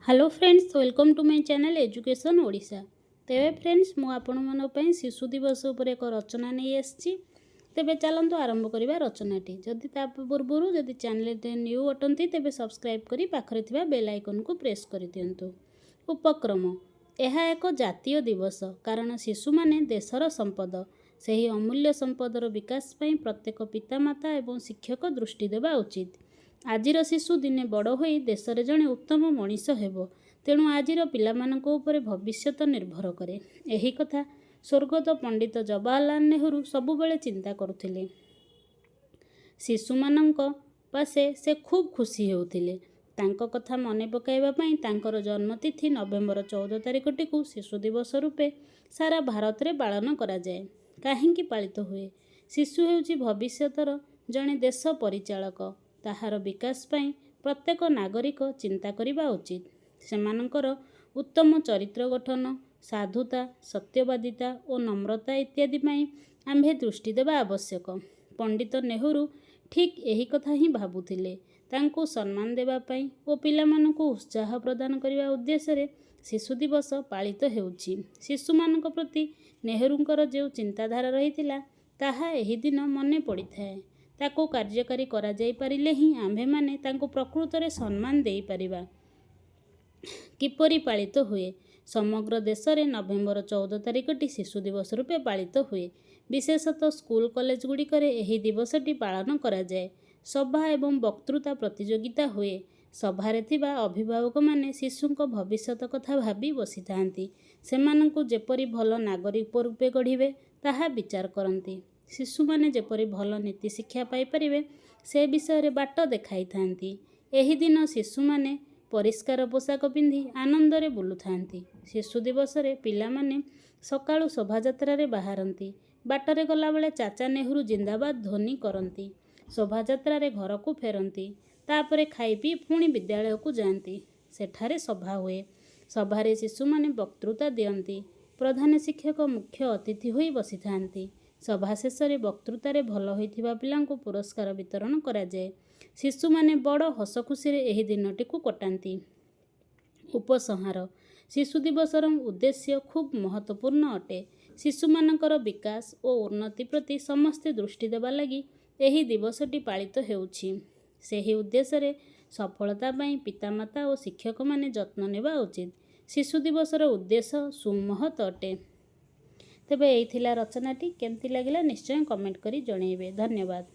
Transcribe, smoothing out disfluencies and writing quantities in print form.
Hello friends, welcome to my channel education Odisha. तेरे friends मु आपण मन पई शिशु दिवस उपर एक रचना नहीं आछि। तेबे चलंतु आरंभ करिबा रचनाटी। जदि ता पूर्वरु जदि चैनल ते न्यू अटंती तेबे सब्सक्राइब करी पाखरे थिबा बेल आइकन को प्रेस करि दियंतु। उपक्रम एहा एक जातीय दिवस कारण शिशु माने देशर संपद। सही अमूल्य संपदर विकास पई प्रत्येक पितामाता एवं शिक्षक दृष्टि देवा उचित। आजिर शिशु दिने बड़ होई देशरे जणे उत्तम मनीष हेबो। तेणु आजिर पिलामानंक उपरे भविष्यत निर्भर करे। एही कथा स्वर्गत पंडित जवाहरलाल नेहरू सबुबेले चिंता करुथिले। शिशुमानंक पासे से खूब खुशी हेउथिले। तांको कथा मने पकाइबा पई तांकर जन्मतिथि नवेम्बर 14 तारिखटी को शिशु दिवस रूपे सारा भारत रे पालन करा जाए। काहेकि पालित हुए? शिशु हेउची भविष्यतर जणे देश परिचालक। ताहार विकास पई प्रत्येक नागरिक चिंता करिबा उचित। सेमानंकर उत्तम चरित्र गठन, साधुता, सत्यवादिता और नम्रता इत्यादि पई आम्भे दृष्टि देवा आवश्यक। पंडित नेहरू ठीक यही कथा ही भाबुथिले। तांको सम्मान देवा पई ओ पिलामानंको उत्साह प्रदान करिबा उद्देश्य रे शिशु दिवस पालित हेउची। शिशुमानंक प्रति नेहरूंकर जे चिंताधारा रहिथिला ताहा एही दिन मने पड़िथाए। ताको कार्यकारी करा जाई परिले ही आम्भे माने तांको प्रकृत रे सम्मान देई परिबा। किपरि पालित हुए? समग्र देश रे नवेम्बर 14 तारिखटी शिशु दिवस रूपे पालित हुए। विशेषतः स्कूल कॉलेज गुड़िकरे एही दिवसटी पालन करा जाए। सभा एवं वक्तृता प्रतियोगिता हुए। सभारे थिबा अभिभावक माने शिशुंको भविष्यत कथा भाबी बसिथांती। सेमानंकु जेपरि भल नागरिक रूपे गढ़िबे ताहा विचार करंती। शिशु माने जेपरि भल नीति शिक्षा पाई परिबे से विषय रे बाट देखाई थांती। एही दिन शिशु माने परिष्कार पोशाक पिंधि आनंद रे बुलुथांती। शिशु दिवस रे पिला माने सकाळु शोभायात्रा रे बाहरंती। बाटरे गला बेले चाचा नेहरू जिंदाबाद ध्वनि करंती। शोभायात्रा रे घर को फेरंती। तापरे खाई पी पुणी विद्यालय को जांती। सेठारे सभा हुए। सभारे शिशु माने वक्तृता दियंती। प्रधान शिक्षक मुख्य अतिथि होई बसिथांती। सभा शेष रे वक्तृतारे भल होइथिबा पिलांको पुरस्कार वितरण करा जाए। शिशु माने बड़ हस खुशी रे एही दिनटी को कटांती। उपसंहार शिशु दिवसर उद्देश्य खूब महत्वपूर्ण अटे। शिशु मानकर विकास और उन्नति प्रति समस्ते दृष्टि देवा लगी एही दिवसटी पालित हेउछि। सेही उद्देश्य रे सफलता पई पितामाता और शिक्षक माने जत्न नेबा उचित। शिशु दिवसर उद्देश्य सुमहत अटे। तेबे एही थिला रचनाटी केमती लागिला निश्चय कमेंट करी जणैबे। धन्यवाद।